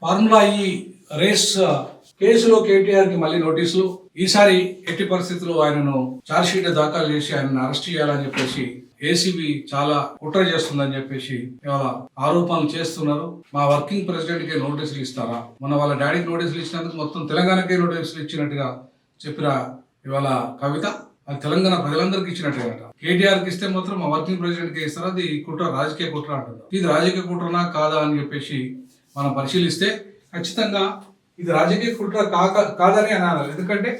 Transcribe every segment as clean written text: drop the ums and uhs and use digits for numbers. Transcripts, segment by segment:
Formula ఈ race కేసులో కేటీఆర్కి మళ్ళీ నోటీసులు. ఈసారి ఎట్టి పరిస్థితుల్లో ఆయనను ఛార్జ్షీట్ దాఖలు చేసి ఆయనను అరెస్ట్ చేయాలని చెప్పేసి ఏసీబీ చాలా కుట్ర చేస్తుందని చెప్పేసి ఇవాళ ఆరోపణలు చేస్తున్నారు. మా వర్కింగ్ ప్రెసిడెంట్ కి నోటీసులు ఇస్తారా? మన వాళ్ళ డాడీకి నోటీసులు ఇచ్చినందుకు మొత్తం తెలంగాణకే నోటీసులు ఇచ్చినట్టుగా చెప్పిన ఇవాళ కవిత అది తెలంగాణ ప్రజలందరికీ ఇచ్చినట్టుగా కేటీఆర్కి ఇస్తే మాత్రం మా వర్కింగ్ ప్రెసిడెంట్ కి ఇస్తారా? అది కుట్ర, రాజకీయ కుట్ర అంటున్నారు. ఇది రాజకీయ కుట్రనా కాదా అని చెప్పేసి మనం పరిశీలిస్తే ఖచ్చితంగా ఇది రాజకీయ కుట్ర కాదని అనాలి. ఎందుకంటే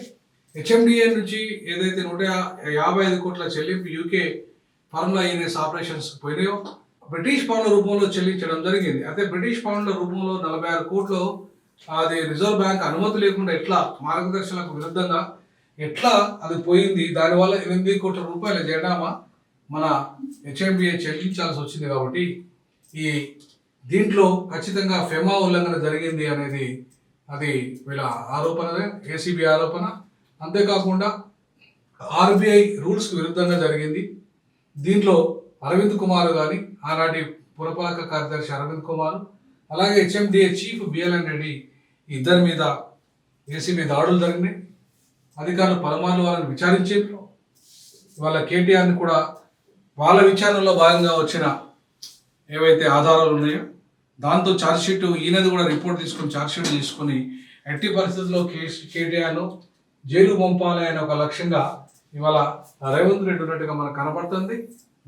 హెచ్ఎండిఏ నుంచి ఏదైతే 155 కోట్ల చెల్లింపు యూకే ఫార్ములా ఈఎన్ఎస్ ఆపరేషన్స్ పోయినాయో బ్రిటిష్ పౌండ్ల రూపంలో చెల్లించడం జరిగింది. అయితే బ్రిటిష్ పౌండ్ల రూపంలో 46 కోట్లు అది రిజర్వ్ బ్యాంక్ అనుమతి లేకుండా ఎట్లా మార్గదర్శనలకు విరుద్ధంగా ఎట్లా అది పోయింది, దానివల్ల 8 కోట్ల రూపాయల జెండామా మన హెచ్ఎండిఏ చెల్లించాల్సి వచ్చింది. కాబట్టి ఈ దీంట్లో ఖచ్చితంగా ఫెమా ఉల్లంఘన జరిగింది అనేది అది వీళ్ళ ఆరోపణ, ఏసీబీ ఆరోపణ. అంతేకాకుండా ఆర్బీఐ రూల్స్కి విరుద్ధంగా జరిగింది. దీంట్లో అరవింద్ కుమార్ కానీ ఆనాటి పురపాలక కార్యదర్శి అరవింద్ కుమార్, అలాగే హెచ్ఎండిఏ చీఫ్ బిఎల్ఎన్ రెడ్డి ఇద్దరి మీద ఏసీబీ దాడులు జరిగినాయి. అధికారులు పలుమార్లు వాళ్ళని విచారించారు. వాళ్ళ కేటీఆర్ని కూడా వాళ్ళ విచారణలో భాగంగా వచ్చిన ఏవైతే ఆధారాలు ఉన్నాయో దాంతో ఛార్జ్షీట్ ఈయనది కూడా రిపోర్ట్ తీసుకుని ఛార్జ్షీట్ తీసుకుని ఎట్టి పరిస్థితుల్లో కేటీఆర్ను జైలు పంపాలి అనే ఒక లక్ష్యంగా ఇవాళ రేవంత్ రెడ్డి ఉన్నట్టుగా మనకు కనపడుతుంది.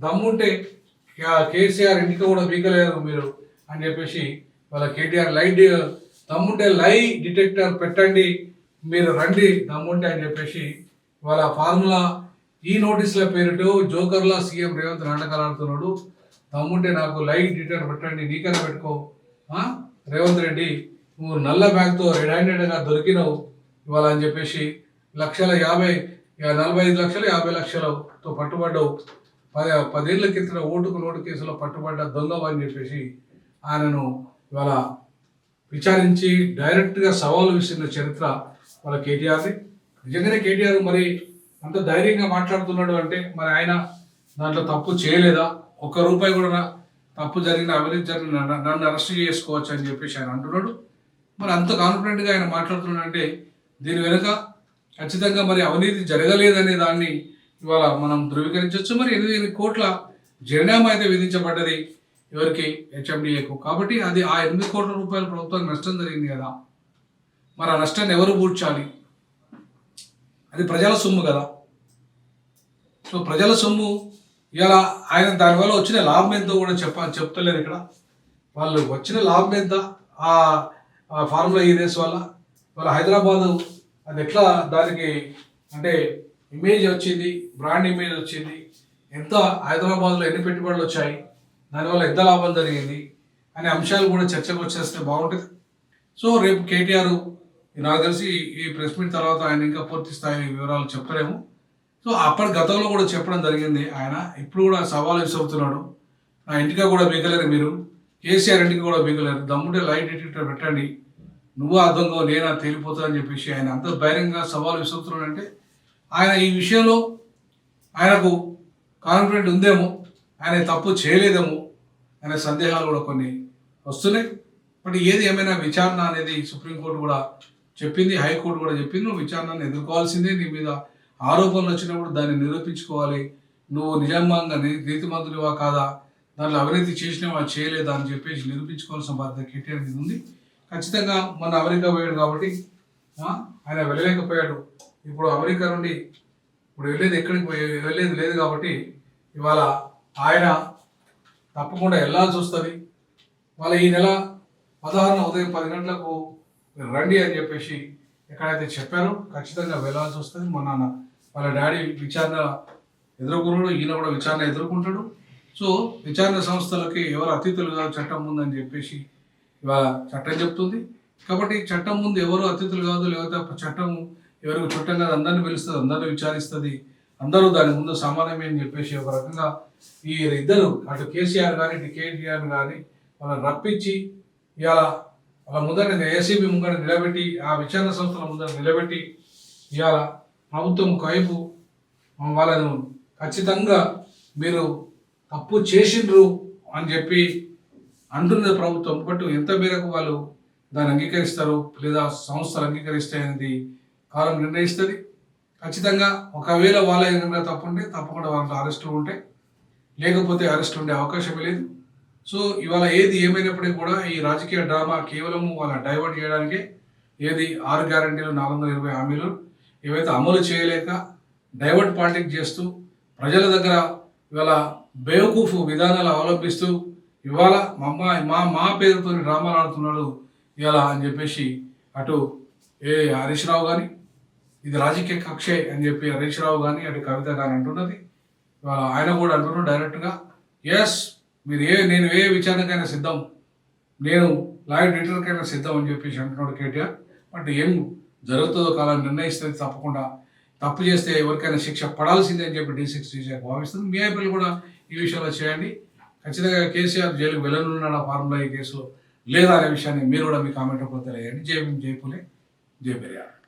దమ్ముంటే కేసీఆర్ ఇంటికి కూడా బీకలేరు మీరు అని చెప్పేసి వాళ్ళ కేటీఆర్ దమ్ముంటే లై డిటెక్టర్ పెట్టండి, మీరు రండి దమ్ముంటే అని చెప్పేసి వాళ్ళ ఫార్ములా ఈ నోటీసుల పేరుతో జోకర్లా సీఎం రేవంత్ నాటకాలాడుతున్నాడు. దమ్ముంటే నాకు లై డిటెక్టర్ పెట్టండి, నీకన్నా పెట్టుకో రేవంత్ రెడ్డి, నువ్వు నల్ల బ్యాగ్తో రెడ్ హ్యాండెడ్గా దొరికినావు ఇవాళ అని చెప్పేసి 45 లక్షలు 50 లక్షలతో పట్టుబడ్డావు. 10 ఏళ్ల కింద ఓటుకు నోటు కేసులో పట్టుబడ్డ దొంగవు అని చెప్పేసి ఆయనను ఇవాళ విచారించి డైరెక్ట్గా సవాలు విసిరిన చరిత్ర వాళ్ళ కేటీఆర్ది. నిజంగానే కేటీఆర్ మరి అంత ధైర్యంగా మాట్లాడుతున్నాడు అంటే మరి ఆయన దాంట్లో తప్పు చేయలేదా? ₹1 కూడా తప్పు జరిగిన, అవినీతి జరిగిన నన్ను అరెస్ట్ చేసుకోవచ్చు అని చెప్పేసి ఆయన అంటున్నాడు. మరి అంత కాన్ఫిడెంట్గా ఆయన మాట్లాడుతున్నాడు అంటే దీని వెనుక ఖచ్చితంగా మరి అవినీతి జరగలేదనే దాన్ని ఇవాళ మనం ధృవీకరించవచ్చు. మరి 8 కోట్ల జరిమానా అయితే విధించబడ్డది ఎవరికి? హెచ్ఎండిఏకు. కాబట్టి అది ఆ 8 కోట్ల రూపాయల ప్రభుత్వానికి నష్టం జరిగింది కదా, మరి ఆ నష్టాన్ని ఎవరు పూడ్చాలి? అది ప్రజల సొమ్ము కదా. సో ప్రజల సొమ్ము ఇలా ఆయన దానివల్ల వచ్చిన లాభం ఎంతో కూడా చెప్తలేరు ఇక్కడ. వాళ్ళు వచ్చిన లాభం ఎంత ఆ ఫార్ములా ఈ రేస్ వల్ల? వాళ్ళ హైదరాబాదు అది ఎట్లా దానికి అంటే ఇమేజ్ వచ్చింది, బ్రాండ్ ఇమేజ్ వచ్చింది, ఎంత హైదరాబాద్లో ఎన్ని పెట్టుబడులు వచ్చాయి, దానివల్ల ఎంత లాభం జరిగింది అనే అంశాలు కూడా చర్చకు వచ్చేస్తే బాగుంటుంది. సో రేపు కేటీఆర్ నాకు తెలిసి ఈ ప్రెస్ మీట్ తర్వాత ఆయన ఇంకా పూర్తి స్థాయి వివరాలు చెప్తారేమో. సో గతంలో కూడా చెప్పడం జరిగింది ఆయన. ఇప్పుడు కూడా సవాలు విసురుతున్నాడు, నా ఇంటికి కూడా బీగలేరు మీరు, కేసీఆర్ ఇంటికి కూడా బీగలేరు, దమ్ముంటే లైట్ డిటెక్టర్ పెట్టండి, నువ్వు అర్థంగా నేనా తేలిపోతా అని చెప్పేసి ఆయన అంత ధైర్యంగా సవాలు విసురుతున్నాడంటే ఆయన ఈ విషయంలో ఆయనకు కాన్ఫిడెంట్ ఉందేమో, ఆయన తప్పు చేయలేదేమో అనే సందేహాలు కూడా కొన్ని వస్తున్నాయి. బట్ ఏది ఏమైనా విచారణ అనేది సుప్రీంకోర్టు కూడా చెప్పింది, హైకోర్టు కూడా చెప్పింది, నువ్వు విచారణను ఎదుర్కోవాల్సిందే. నీ మీద ఆరోపణలు వచ్చినప్పుడు దాన్ని నిరూపించుకోవాలి. నువ్వు నిజంగా నీతిమంతుడివా కాదా, దాంట్లో అవినీతి చేసినవా చేయలేదా అని చెప్పేసి నిరూపించుకోవాల్సిన బాధ్యత కేటీఆర్ మీద ఉంది. ఖచ్చితంగా మన అమెరికా పోయాడు కాబట్టి ఆయన వెళ్ళలేకపోయాడు. ఇప్పుడు అమెరికా నుండి ఇప్పుడు వెళ్ళేది లేదు కాబట్టి ఇవాళ ఆయన తప్పకుండా వెళ్ళాల్సి వస్తుంది. వాళ్ళ ఈ నెల 16న ఉదయం 10 గంటలకు రండి అని చెప్పేసి ఎక్కడైతే చెప్పారో ఖచ్చితంగా వెళ్ళాల్సి వస్తుంది. మొన్న వాళ్ళ డాడీ విచారణ ఎదుర్కొన్నాడు, ఈయన కూడా విచారణ ఎదుర్కొంటాడు. సో విచారణ సంస్థలకి ఎవరు అతిథులుగా చట్టం ఉందని చెప్పేసి ఇవాళ చట్టం చెప్తుంది. కాబట్టి చట్టం ముందు ఎవరు అతిథులు కాదు, లేకపోతే చట్టం ఎవరికి చుట్టం కాదు, అందరిని పిలుస్తుంది, అందరిని విచారిస్తుంది, అందరూ దాని ముందు సమానమే అని చెప్పేసి ఒక రకంగా ఈ ఇద్దరు అటు కేసీఆర్ కానీ ఇటు కేటీఆర్ కానీ వాళ్ళని రప్పించి ఇవాళ వాళ్ళ ముందర ఏసీబీ ముందర నిలబెట్టి, ఆ విచారణ సంస్థల ముందర నిలబెట్టి ఇవాళ ప్రభుత్వం వైపు వాళ్ళను ఖచ్చితంగా మీరు తప్పు చేసిండ్రు అని చెప్పి అంటున్నది ప్రభుత్వం. బట్ ఎంత మేరకు వాళ్ళు దాన్ని అంగీకరిస్తారు లేదా సంస్థలు అంగీకరిస్తే అనేది కాలం నిర్ణయిస్తుంది. ఖచ్చితంగా ఒకవేళ వాళ్ళ ఏదైనా తప్పు ఉంటే తప్పకుండా వాళ్ళ అరెస్టులు ఉంటాయి, లేకపోతే అరెస్ట్ ఉండే అవకాశమే లేదు. సో ఇవాళ ఏది ఏమైనప్పటికీ కూడా ఈ రాజకీయ డ్రామా కేవలం వాళ్ళ డైవర్ట్ చేయడానికే. ఏది 6 గ్యారంటీలు 420 హామీలు ఏవైతే అమలు చేయలేక డైవర్ట్ పాలిటిక్స్ చేస్తూ ప్రజల దగ్గర ఇవాళ బేవకూఫు విధానాలు అవలంబిస్తూ ఇవాళ మా పేరుతో డ్రామాలు ఆడుతున్నాడు ఇవాళ అని చెప్పేసి అటు హరీష్ రావు కానీ ఇది రాజకీయ కక్షే అని చెప్పి హరీష్ రావు కానీ అటు కవిత కానీ అంటున్నది. ఇవాళ ఆయన కూడా అంటున్నాడు డైరెక్ట్గా, ఎస్ మీరు నేను ఏ విచారణకైనా సిద్ధం, నేను లాయర్ డిటర్కైనా సిద్ధం అని చెప్పేసి అంటున్నాడు కేటీఆర్. బట్ ఏం జరుగుతుందో కాలం నిర్ణయిస్తుంది. తప్పకుండా తప్పు చేస్తే ఎవరికైనా శిక్ష పడాల్సిందే అని చెప్పి D6 భావిస్తుంది. మీ అభిప్రాయాలు కూడా ఈ విషయంలో చేయండి. ఖచ్చితంగా కేసీఆర్ జైలుకు వెళ్ళనున్నాడు ఆ ఫార్ములా ఈ కేసులో లేదా అనే విషయాన్ని మీరు కూడా మీ కామెంట్ రూపంలో తెలియజేయండి. జై భీమ్, జై పూలే, జై పెరియార్.